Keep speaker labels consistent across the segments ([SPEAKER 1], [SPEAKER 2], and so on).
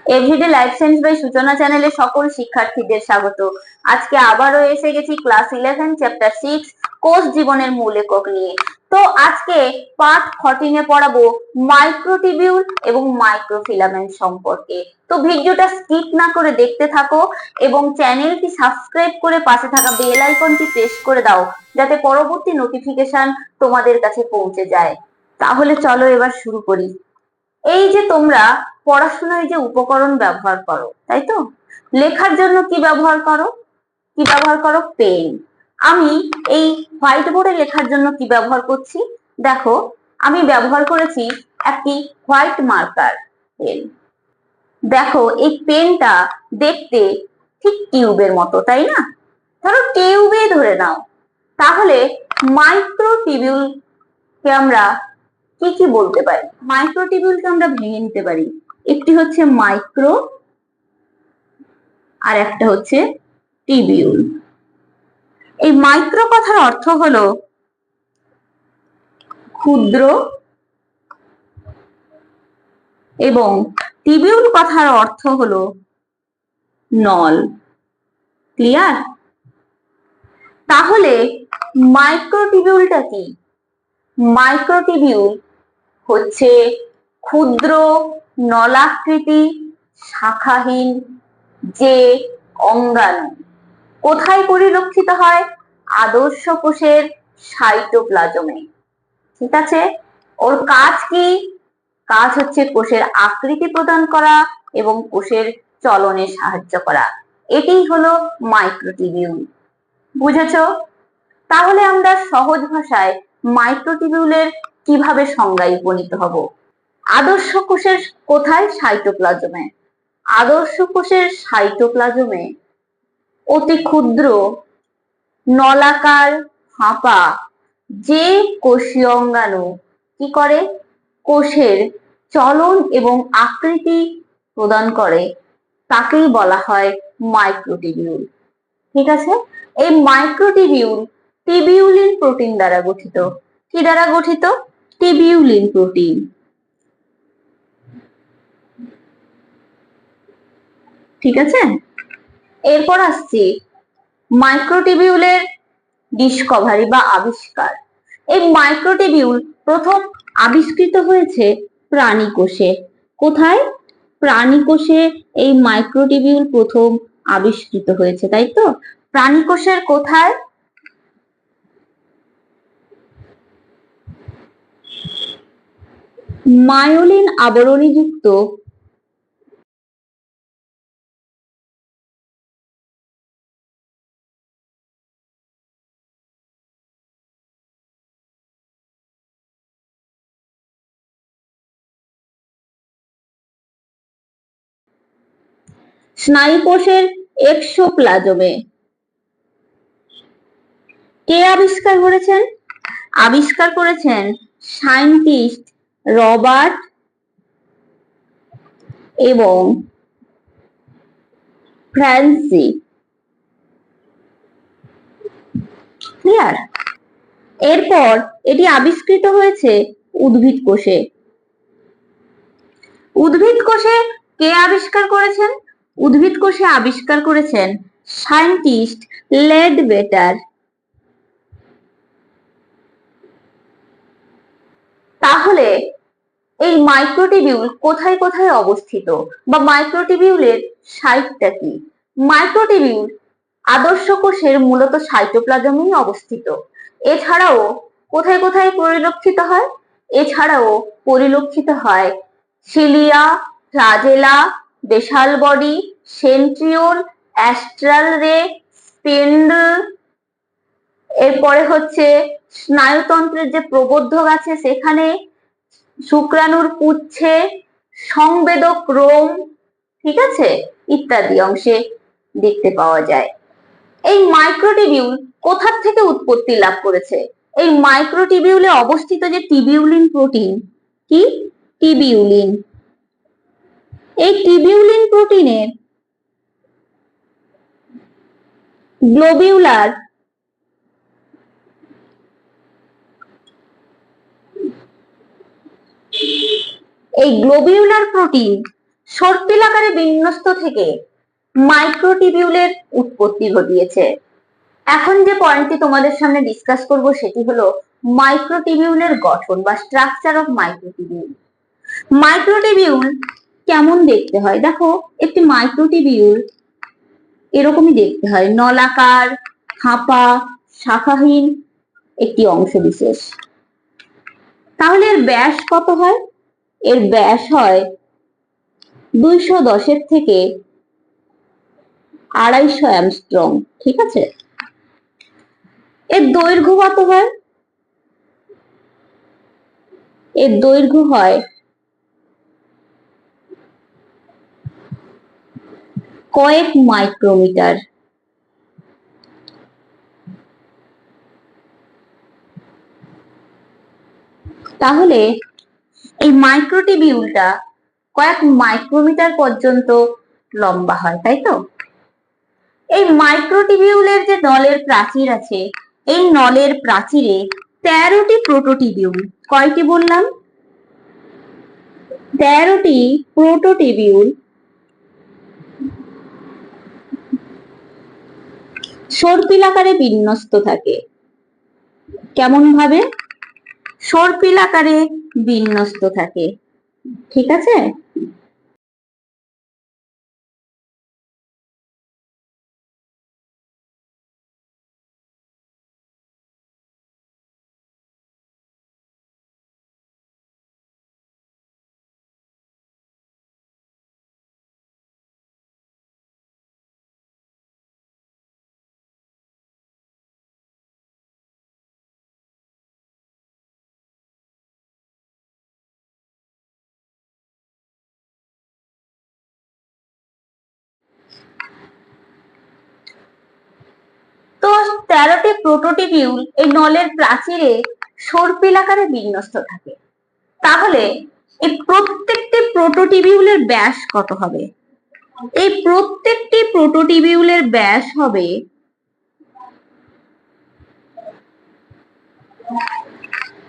[SPEAKER 1] Everyday life science by সূচনা চ্যানেলে সকল শিক্ষার্থীদের স্বাগত। আজকে আবারও এসে গেছি ক্লাস 11 চ্যাপ্টার 6 কোষ জীবনের মূল একক নিয়ে। তো আজকে পার্ট 14 এ পড়াবো মাইক্রোটিবিউল এবং মাইক্রোফিলামেন্ট সম্পর্কে। তো ভিডিওটা স্কিপ না করে দেখতে থাকো এবং চ্যানেলটি সাবস্ক্রাইব করে পাশে থাকা বেল আইকনটি প্রেস করে দাও, যাতে পরবর্তী নোটিফিকেশন তোমাদের কাছে পৌঁছে যায়। তাহলে চলো এবার শুরু করি। এই যে তোমরা পড়াশোনায় যে উপকরণ ব্যবহার করো, তাই তো? লেখার জন্য কি ব্যবহার করো? পেন। আমি এই হোয়াইট বোর্ডে লেখার জন্য কি ব্যবহার করছি? দেখো, আমি ব্যবহার করেছি একটি হোয়াইট মার্কার পেন। দেখো, এই পেনটা দেখতে ঠিক টিউবের মতো, তাই না? ধরো টিউবে ধরে নাও। তাহলে মাইক্রোটিবিউল কে আমরা কি কি বলতে পারি? মাইক্রোটিবিউলকে আমরা ভেঙে নিতে পারি। একটি হচ্ছে মাইক্রো আর একটা হচ্ছে টিবিউল। এই মাইক্রো কথার অর্থ হলো ক্ষুদ্র এবং টিবিউল কথার অর্থ হলো নল। ক্লিয়ার? তাহলে মাইক্রোটিবিউলটা কি? মাইক্রোটিবিউল হচ্ছে ক্ষুদ্র নলাকৃতি শাখাহীন যে অঙ্গাণু। কোথায় পরিলক্ষিত হয়? আদর্শ কোষের সাইটোপ্লাজমে। ঠিক আছে? ওর কাজ কি? কাজ হচ্ছে কোষের আকৃতি প্রদান করা এবং কোষের চলনে সাহায্য করা। এটাই হলো মাইক্রোটিবিউল। বুঝেছো? তাহলে আমরা সহজ ভাষায় মাইক্রোটিবিউলের কিভাবে সংজ্ঞায় উপনীত হব? আদর্শ কোষের কোথায়? সাইটোপ্লাজমে। আদর্শ কোষের সাইটোপ্লাজমে অতি ক্ষুদ্র নলাকার ফাঁপা যে কোষীয় অঙ্গাণু কি করে? কোষের চলন এবং আকৃতি প্রদান করে, তাকেই বলা হয় মাইক্রোটিবিউল। ঠিক আছে? এই মাইক্রোটিবিউল টিবিউলিন প্রোটিন দ্বারা গঠিত। কি দ্বারা গঠিত? Tubulin protein. ঠিক আছে? এরপর আসছি মাইক্রোটিবিউলের ডিসকভারি বা আবিষ্কার। এই মাইক্রোটিবিউল প্রথম আবিষ্কৃত হয়েছে প্রাণী কোষে। কোথায়? প্রাণী কোষে এই মাইক্রোটিবিউল প্রথম আবিষ্কৃত হয়েছে, তাই তো? প্রাণী কোষের কোথায়? মায়োলিন আবরণীযুক্ত স্নায়ুকোষের এক্সোপ্লাজমে। কে আবিষ্কার করেছেন? আবিষ্কার করেছেন সায়েন্টিস্ট রবার্ট এবং ফ্রান্সি। ক্লিয়ার? এরপর এটি আবিষ্কৃত হয়েছে উদ্ভিদ কোষে। উদ্ভিদ কোষে কে আবিষ্কার করেছেন? উদ্ভিদ কোষে আবিষ্কার করেছেন সায়েন্টিস্ট লেডবেটার। তাহলে এই মাইক্রোটিবিউল কোথায় কোথায় অবস্থিত বা মাইক্রোটিবিউলের সাইটটা কি? মাইক্রোটিবিউল আদর্শ কোষের মূলত সাইটোপ্লাজমেই অবস্থিত। এছাড়াও কোথায় কোথায় পরিলক্ষিত হয়? এছাড়াও পরিলক্ষিত হয় cilia, flagella, basal body, centriole, astral ray, spindle. এরপরে হচ্ছে স্নায়ুতন্ত্রের যে প্রবর্ধক আছে সেখানে, শুক্রাণুর পুচ্ছে, সংবেদক রোম, ঠিক আছে, ইত্যাদি অংশে দেখতে পাওয়া যায়। এই মাইক্রোটিবিউল কোথা থেকে উৎপত্তি লাভ করেছে? এই মাইক্রোটিবিউলে অবস্থিত যে টিবিউলিন প্রোটিন, কি? টিবিউলিন। এই টিবিউলিন প্রোটিনের গ্লোবিউলার প্রোটিন সর্পিল আকারে বিন্যস্ত থেকে মাইক্রোটিবিউলের উৎপত্তি ঘটিয়েছে। এখন যে পয়েন্টটি তোমাদের সামনে ডিসকাস করব সেটি হলো মাইক্রোটিবিউলের গঠন বা স্ট্রাকচার অফ মাইক্রোটিবিউল। মাইক্রোটিবিউল কেমন দেখতে হয়? দেখো, একটি মাইক্রোটিবিউল এরকমই দেখতে হয়, নলাকার, ফাঁপা, শাখাহীন একটি অংশ বিশেষ। তাহলে এর ব্যাস কত হয়? এর ব্যাস হয় 210 থেকে 250 অ্যামস্ট্রং। ঠিক আছে। এর দৈর্ঘ্য কত হয়? এর দৈর্ঘ্য হয় কয়েক মাইক্রোমিটার। তাহলে এই মাইক্রোটিবিউলটা কয়েক মাইক্রোমিটার পর্যন্ত লম্বা হয়, তাই তো? এই মাইক্রোটিবিউলের যে নলের প্রাচীর আছে, এই নলের প্রাচীরে 13টি প্রোটোটিবিউল, কয়টি বললাম? 13টি প্রোটোটিবিউল সর্পিল আকারে বিন্যস্ত থাকে। কেমন ভাবে? সর্পিল আকারে বিন্যস্ত থাকে। ঠিক আছে। তো 13টি প্রোটোটিবিউল এই নলের প্রাচীরে সর্পিল আকারে বিন্যস্ত থাকে। তাহলে এই প্রত্যেকটি প্রোটোটিবিউলের ব্যাস কত হবে? এই প্রত্যেকটি প্রোটোটিবিউলের ব্যাস হবে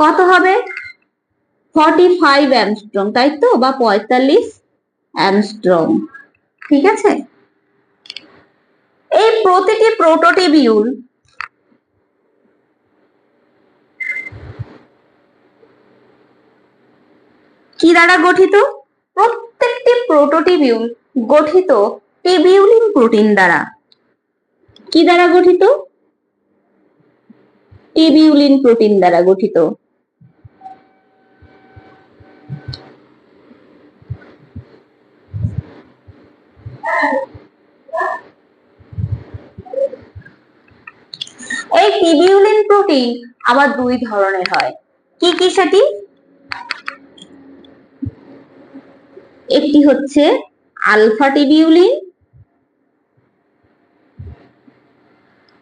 [SPEAKER 1] কত হবে? 45 অ্যামস্ট্রং, তাই তো? বা 45 অ্যামস্ট্রং। ঠিক আছে। এই প্রতিটি প্রোটোটিবিউল কি দ্বারা গঠিত? প্রত্যেকটি প্রোটোটিবিউল গঠিত টিবিউলিন প্রোটিন দ্বারা। কি দ্বারা গঠিত? টিবিউলিন প্রোটিন দ্বারা গঠিত। এই টিবিউলিন প্রোটিন আবার দুই ধরনের হয়। কি কি সেটি? একটি হচ্ছে আলফা টিবিউলিন,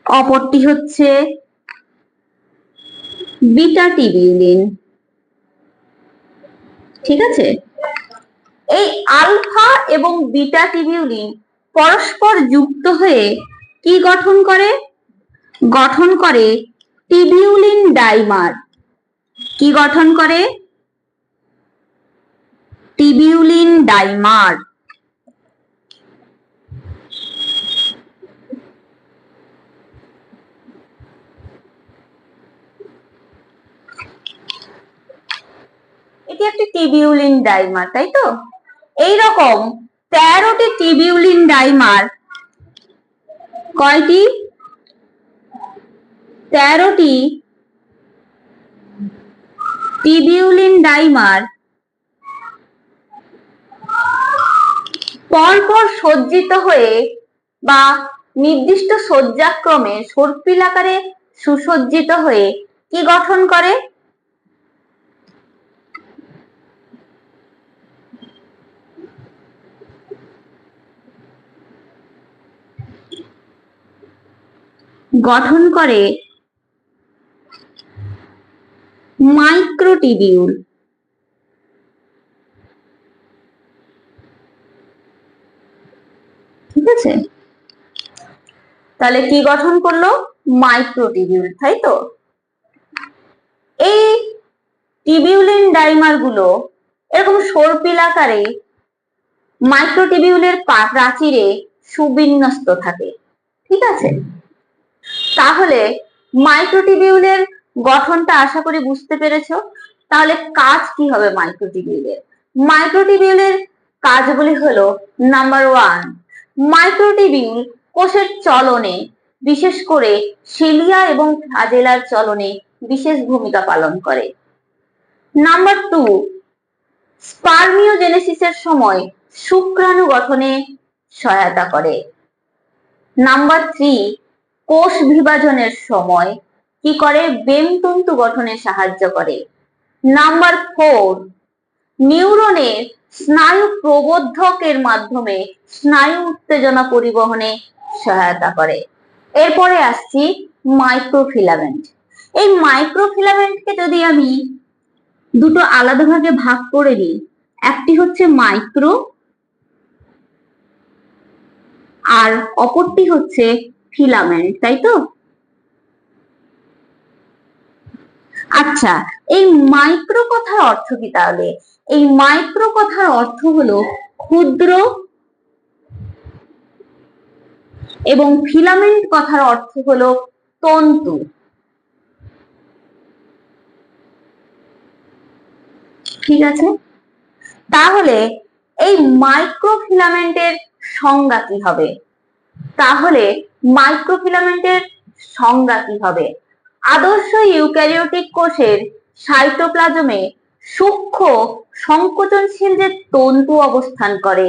[SPEAKER 1] অপরটি হচ্ছে বিটা টিবিউলিন। ঠিক আছে। এই আলফা এবং বিটা টিবিউলিন পরস্পর যুক্ত হয়ে কি গঠন করে? গঠন করে টিবিউলিন ডাইমার। কি গঠন করে? Tubulin dimer. এটি একটি টিবিউলিন ডাইমার, তাই তো? এইরকম 13টি টিবিউলিন ডাইমার, কয়টি? 13টি টিবিউলিন ডাইমার পরপর সজ্জিত হয়ে বা নির্দিষ্ট সজ্জাক্রমে সর্পিল আকারে সুসজ্জিত হয়ে কি গঠন করে? গঠন করে মাইক্রোটিবিউল। ঠিক আছে। তাহলে কি গঠন করলো? মাইক্রোটিবিউল, তাই তো? এই টিবিউলিন ডাইমার গুলো এরকম সর্পিল আকারে মাইক্রোটিবিউলের প্রাচীরে সুবিন্যস্ত থাকে। ঠিক আছে, তাহলে মাইক্রোটিবিউলের গঠনটা আশা করি বুঝতে পেরেছো। তাহলে কাজ কি হবে মাইক্রোটিবিউলের? মাইক্রোটিবিউলের কাজগুলি হলো, নাম্বার 1, মাইক্রোটিবিউল কোষের চলনে, বিশেষ করে সিলিয়া এবং ফ্লাজেলার চলনে বিশেষ ভূমিকা পালন করে। নাম্বার 2, স্পার্মিওজেনেসিসের সময় শুক্রাণু গঠনে সহায়তা করে। নাম্বার 3, কোষ বিভাজনের সময় কি করে? বেমতন্তু গঠনে সাহায্য করে। নাম্বার 4, নিউরনের স্নায়ু প্রবোধকের মাধ্যমে স্নায়ু উত্তেজনা পরিবহনে সহায়তা করে। এরপরে আসছি মাইক্রোফিলামেন্ট। এই মাইক্রোফিলামেন্টকে যদি আমি দুটো আলাদা ভাগে ভাগ করে দিই, একটি হচ্ছে মাইক্রো আর অপরটি হচ্ছে ফিলামেন্ট, তাই তো? আচ্ছা, এই মাইক্রো কথার অর্থ কি তাহলে? এই মাইক্রো কথার অর্থ হলো ক্ষুদ্র, এবং ফিলামেন্ট কথার অর্থ হলো তন্তু। ঠিক আছে, তাহলে এই মাইক্রোফিলামেন্টের সংজ্ঞা কি হবে? তাহলে মাইক্রোফিলামেন্টের সংজ্ঞা কি হবে? আদর্শ ইউক্যারিওটিক কোষের সাইটোপ্লাজমে সূক্ষ্ম সংকোচনশীল যে তন্তু অবস্থান করে,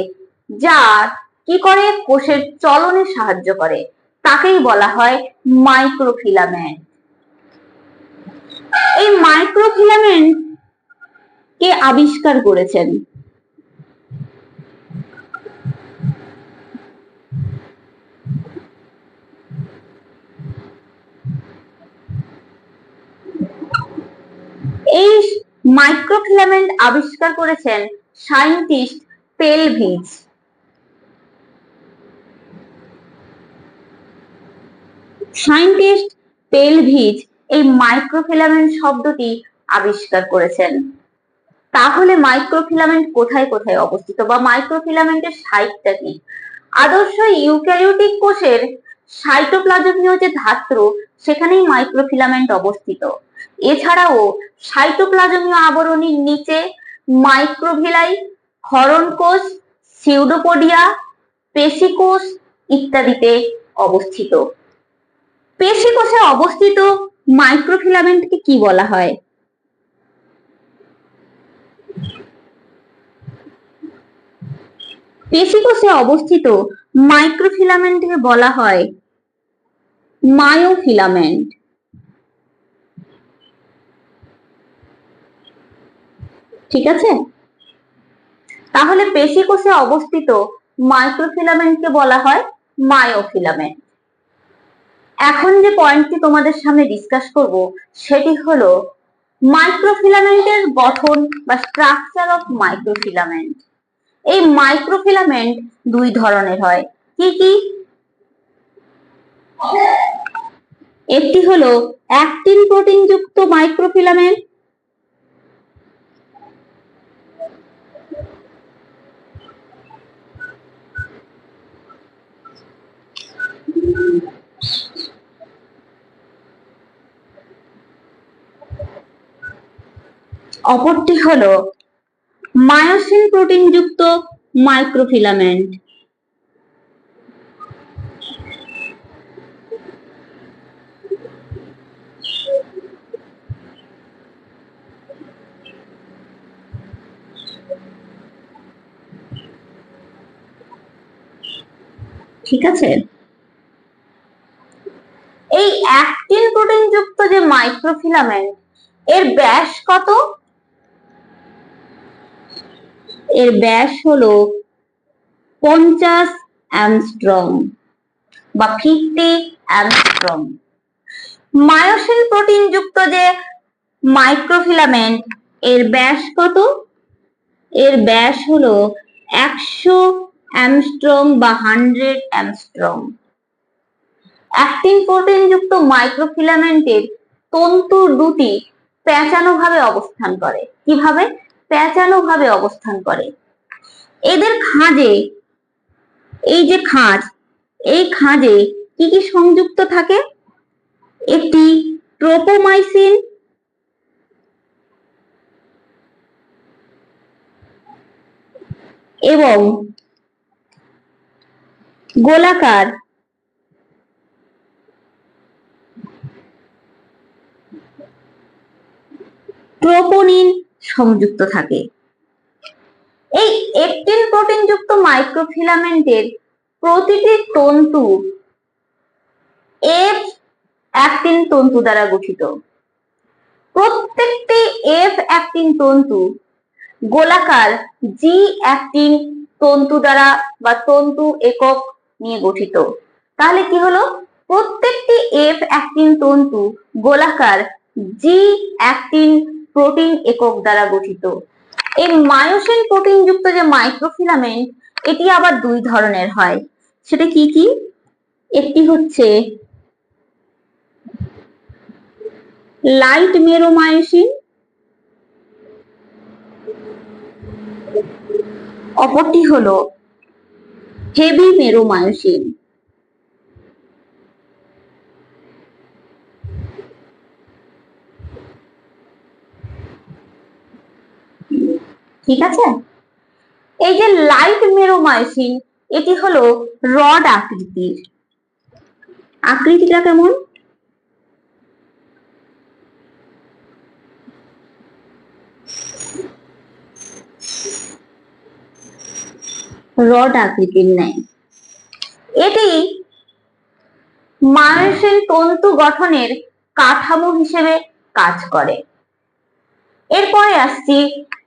[SPEAKER 1] যা কি করে? কোষের চলনে সাহায্য করে, তাকেই বলা হয় মাইক্রোফিলামেন্ট। এই মাইক্রোফিলামেন্ট কে আবিষ্কার করেছেন? এই মাইক্রোফিলামেন্ট আবিষ্কার করেছেন সায়েন্টিস্ট পেলভিজ। সায়েন্টিস্ট পেলভিজ এই মাইক্রোফিলামেন্ট শব্দটি আবিষ্কার করেছেন। তাহলে মাইক্রোফিলামেন্ট কোথায় কোথায় অবস্থিত, বা মাইক্রোফিলামেন্টের সাইটটা কি? আদর্শ ইউক্যারিওটিক কোষের সাইটোপ্লাজমীয় যে ধাত্র, সেখানেই মাইক্রোফিলামেন্ট অবস্থিত। এছাড়াও সাইটোপ্লাজমীয় আবরণীর নিচে মাইক্রোভিলাই, ক্ষরণ কোষ, সিউডোপোডিয়া, পেশিকোষ ইত্যাদিতে অবস্থিত। পেশিকোষে অবস্থিত মাইক্রোফিলামেন্টকে কি বলা হয়? পেশিকোষে অবস্থিত মাইক্রোফিলামেন্টকে বলা হয় মায়োফিলামেন্ট। ঠিক আছে, তাহলে পেশিকোষে অবস্থিত মাইক্রোফিলামেন্টকে বলা হয় মায়োফিলামেন্ট। এখন যে পয়েন্টটি তোমাদের সামনে ডিসকাস করব, সেটি হলো মাইক্রোফিলামেন্টের গঠন বা স্ট্রাকচার অফ মাইক্রোফিলামেন্ট। এই মাইক্রোফিলামেন্ট দুই ধরনের হয়। কি কি? একটি হলো অ্যাক্টিন প্রোটিন যুক্ত মাইক্রোফিলামেন্ট, অপরটি হলো মায়োসিন প্রোটিন যুক্ত মাইক্রোফিলামেন্ট। ঠিক আছে, এই অ্যাক্টিন প্রোটিন যুক্ত যে মাইক্রোফিলামেন্ট, এর ব্যাস কত? এর ব্যাস হলো 50 অ্যাংস্ট্রম বা 50 অ্যাংস্ট্রম। মায়োসিন প্রোটিন যুক্ত যে মাইক্রোফিলামেন্ট, এর ব্যাস কত? এর ব্যাস হলো 100 অ্যাংস্ট্রম বা 100 অ্যাংস্ট্রম। অ্যাক্টিন প্রোটিন যুক্ত মাইক্রোফিলামেন্টের তন্তু দুটি প্যাঁচানো ভাবে অবস্থান করে। কিভাবে? প্যাঁচানো ভাবে অবস্থান করে। এদের খাঁজে, এই যে খাঁজ, এই খাঁজে কি কি সংযুক্ত থাকে? একটি ট্রোপোমাইসিন, এবং গোলাকার ট্রোপোনিন সংযুক্ত থাকে। এই একটিন প্রোটিন যুক্ত মাইক্রোফিলামেন্টের প্রতিটি তন্তু এফ অ্যাক্টিন তন্তু দ্বারা গঠিত। প্রত্যেকটি এফ অ্যাক্টিন তন্তু গোলাকার জি অ্যাক্টিন তন্তু দ্বারা বা তন্তু একক নিয়ে গঠিত। তাহলে কি হলো? প্রত্যেকটি এফ অ্যাক্টিন তন্তু গোলাকার জি অ্যাক্টিন প্রোটিন একক দ্বারা গঠিত। এই মায়োসিন প্রোটিন যুক্ত যে মাইক্রোফিলামেন্ট, এটি আবার দুই ধরনের হয়। সেটা কি কি? একটি হচ্ছে লাইট মেরোমায়োসিন, অপরটি হলো হেভি মেরোমায়োসিন। ঠিক আছে? এই যে লাইট মেরোমায়োসিন, এটি হলো রড আকৃতির। আকৃতিটা কেমন? রড আকৃতির নেয়। এটি মায়োসিন তন্তু গঠনের কাঠামো হিসেবে কাজ করে। এরপরে আসছি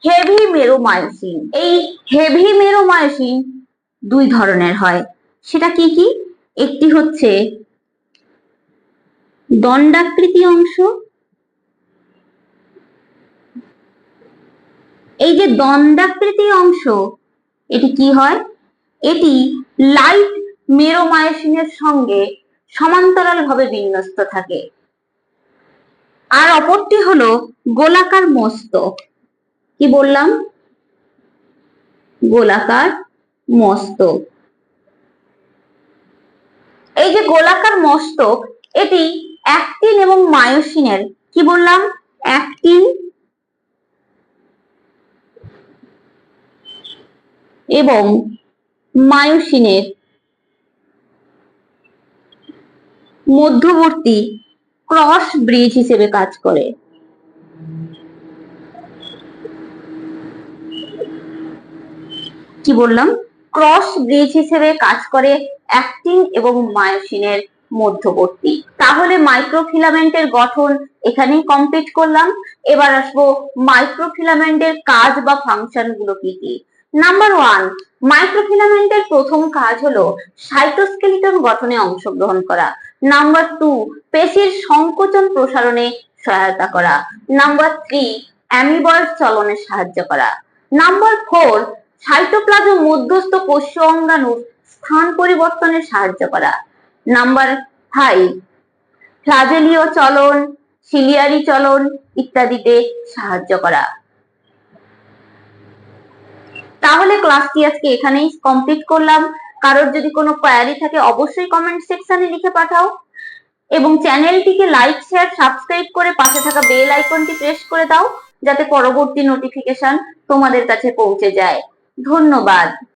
[SPEAKER 1] হেভি মেরোমায়োসিন। এই হেভি মেরোমায়োসিন দুই ধরনের হয়। সেটা কি কি? একটি হচ্ছে দণ্ডাকৃতি অংশ। এই যে দণ্ডাকৃতি অংশ, এটি কি হয়? এটি লাইট মেরোমায়োসিনের সঙ্গে সমান্তরাল ভাবে বিন্যস্ত থাকে। আর অপরটি হলো গোলাকার মস্তক। কি বললাম? গোলাকার মস্তক। এই যে গোলাকার মস্তক, এটি অ্যাক্টিন এবং মায়োসিনের, কি বললাম? অ্যাক্টিন এবং মায়োসিনের মধ্যবর্তী ক্রস ব্রিজ হিসেবে কাজ করে। কি বললাম? ক্রস ব্রিজ হিসেবে কাজ করে অ্যাক্টিন এবং মায়োসিনের মধ্যবর্তী। তাহলে মাইক্রোফিলামেন্টের গঠন এখানেই কমপ্লিট করলাম। এবার আসবো মাইক্রোফিলামেন্টের কাজ বা ফাংশন গুলো কি কি। নাম্বার 1, মাইক্রোফিলামেন্টের প্রথম কাজ হলো সাইটোস্কেলিটন গঠনে অংশগ্রহণ করা। নাম্বার 2, পেশির সংকোচন প্রসারণে সহায়তা করা। নাম্বার 3, অ্যামিবয়েড চলনে সাহায্য করা। নাম্বার 4, সাইটোপ্লাজম মধ্যস্থ কোষীয় অঙ্গাণুর স্থান পরিবর্তনে সাহায্য করা। নাম্বার 5, ফ্লাজেলীয় চলন, সিলিয়ারি চলন ইত্যাদিতে সাহায্য করা। তাহলে ক্লাসটি আজকে এখানেই কমপ্লিট করলাম। কারোর যদি কোনো কোয়ারি থাকে অবশ্যই কমেন্ট সেকশনে লিখে পাঠাও, এবং চ্যানেলটিকে লাইক, শেয়ার, সাবস্ক্রাইব করে পাশে থাকা বেল আইকনটি প্রেস করে দাও, যাতে পরবর্তী নোটিফিকেশন তোমাদের কাছে পৌঁছে যায়। ধন্যবাদ।